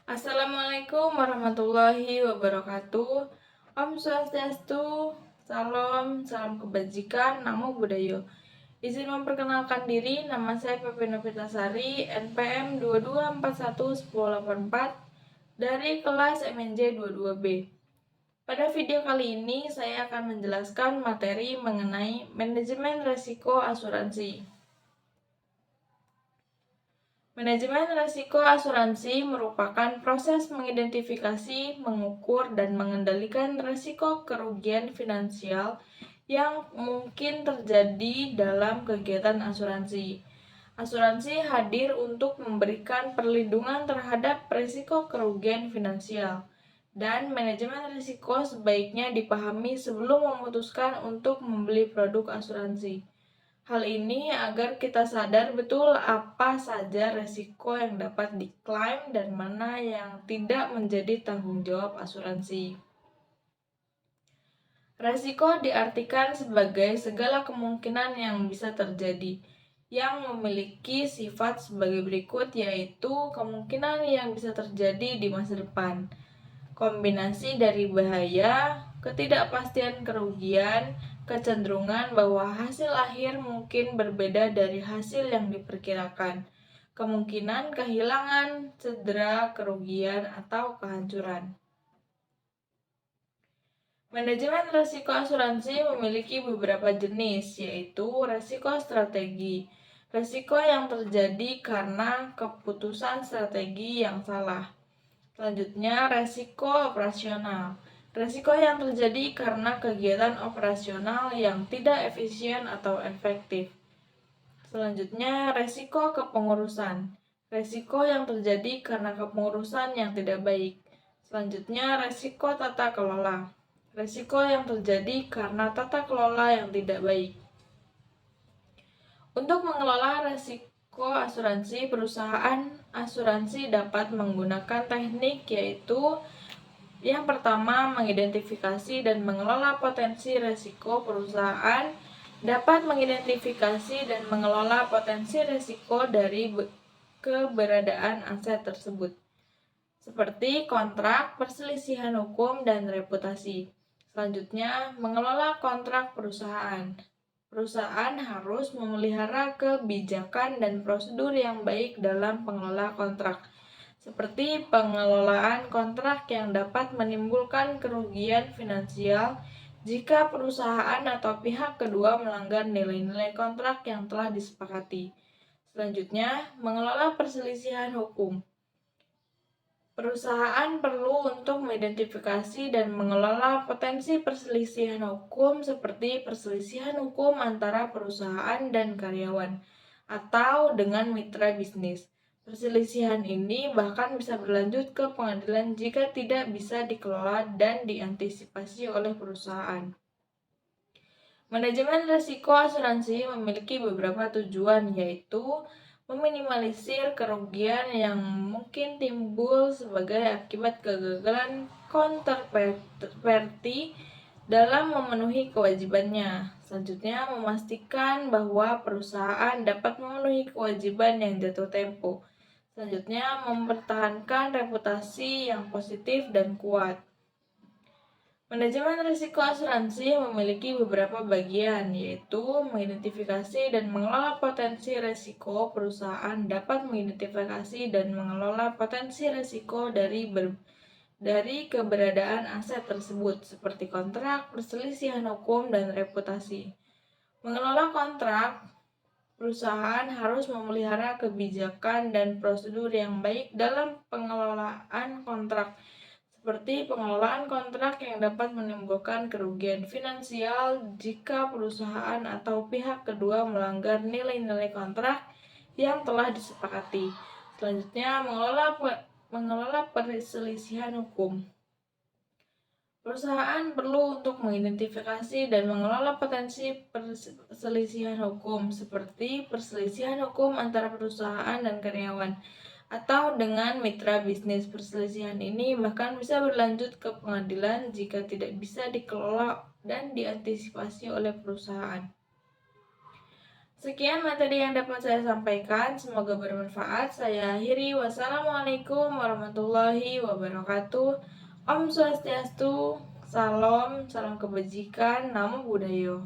Assalamualaikum warahmatullahi wabarakatuh. Om Swastiastu, salam kebajikan, namo buddhaya. Izin memperkenalkan diri, nama saya Pepe Novitasari, NPM 22411084 dari kelas MNJ 22B. Pada video kali ini, saya akan menjelaskan materi mengenai manajemen risiko asuransi. Manajemen risiko asuransi merupakan proses mengidentifikasi, mengukur, dan mengendalikan risiko kerugian finansial yang mungkin terjadi dalam kegiatan asuransi. Asuransi hadir untuk memberikan perlindungan terhadap risiko kerugian finansial, dan manajemen risiko sebaiknya dipahami sebelum memutuskan untuk membeli produk asuransi. Hal ini agar kita sadar betul apa saja resiko yang dapat diklaim dan mana yang tidak menjadi tanggung jawab asuransi. Resiko diartikan sebagai segala kemungkinan yang bisa terjadi, yang memiliki sifat sebagai berikut, yaitu kemungkinan yang bisa terjadi di masa depan, kombinasi dari bahaya, ketidakpastian kerugian, kecenderungan bahwa hasil akhir mungkin berbeda dari hasil yang diperkirakan, kemungkinan kehilangan, cedera, kerugian, atau kehancuran. Manajemen risiko asuransi memiliki beberapa jenis, yaitu risiko strategi. Risiko yang terjadi karena keputusan strategi yang salah. Selanjutnya, resiko operasional. Resiko yang terjadi karena kegiatan operasional yang tidak efisien atau efektif. Selanjutnya, resiko kepengurusan. Resiko yang terjadi karena kepengurusan yang tidak baik. Selanjutnya, resiko tata kelola. Resiko yang terjadi karena tata kelola yang tidak baik. Untuk mengelola resiko asuransi, perusahaan asuransi dapat menggunakan teknik, yaitu yang pertama, mengidentifikasi dan mengelola potensi risiko. Perusahaan dapat mengidentifikasi dan mengelola potensi risiko dari keberadaan aset tersebut, seperti kontrak, perselisihan hukum, dan reputasi. Selanjutnya, mengelola kontrak perusahaan. Perusahaan harus memelihara kebijakan dan prosedur yang baik dalam pengelola kontrak, seperti pengelolaan kontrak yang dapat menimbulkan kerugian finansial jika perusahaan atau pihak kedua melanggar nilai-nilai kontrak yang telah disepakati. Selanjutnya, mengelola perselisihan hukum. Perusahaan perlu untuk mengidentifikasi dan mengelola potensi perselisihan hukum, seperti perselisihan hukum antara perusahaan dan karyawan atau dengan mitra bisnis. Perselisihan ini bahkan bisa berlanjut ke pengadilan jika tidak bisa dikelola dan diantisipasi oleh perusahaan. Manajemen risiko asuransi memiliki beberapa tujuan, yaitu meminimalisir kerugian yang mungkin timbul sebagai akibat kegagalan counterparty dalam memenuhi kewajibannya. Selanjutnya, memastikan bahwa perusahaan dapat memenuhi kewajiban yang jatuh tempo. Selanjutnya, mempertahankan reputasi yang positif dan kuat. Manajemen risiko asuransi memiliki beberapa bagian, yaitu mengidentifikasi dan mengelola potensi risiko. Perusahaan dapat mengidentifikasi dan mengelola potensi risiko dari keberadaan aset tersebut, seperti kontrak, perselisihan hukum, dan reputasi. Mengelola kontrak, perusahaan harus memelihara kebijakan dan prosedur yang baik dalam pengelolaan kontrak, seperti pengelolaan kontrak yang dapat menimbulkan kerugian finansial jika perusahaan atau pihak kedua melanggar nilai-nilai kontrak yang telah disepakati. Selanjutnya, mengelola perselisihan hukum. Perusahaan perlu untuk mengidentifikasi dan mengelola potensi perselisihan hukum, seperti perselisihan hukum antara perusahaan dan karyawan atau dengan mitra bisnis. Perselisihan ini bahkan bisa berlanjut ke pengadilan jika tidak bisa dikelola dan diantisipasi oleh perusahaan. Sekian materi yang dapat saya sampaikan, semoga bermanfaat. Saya akhiri, wassalamualaikum warahmatullahi wabarakatuh. Om Swastiastu, salam, salam kebajikan, namo buddhayo.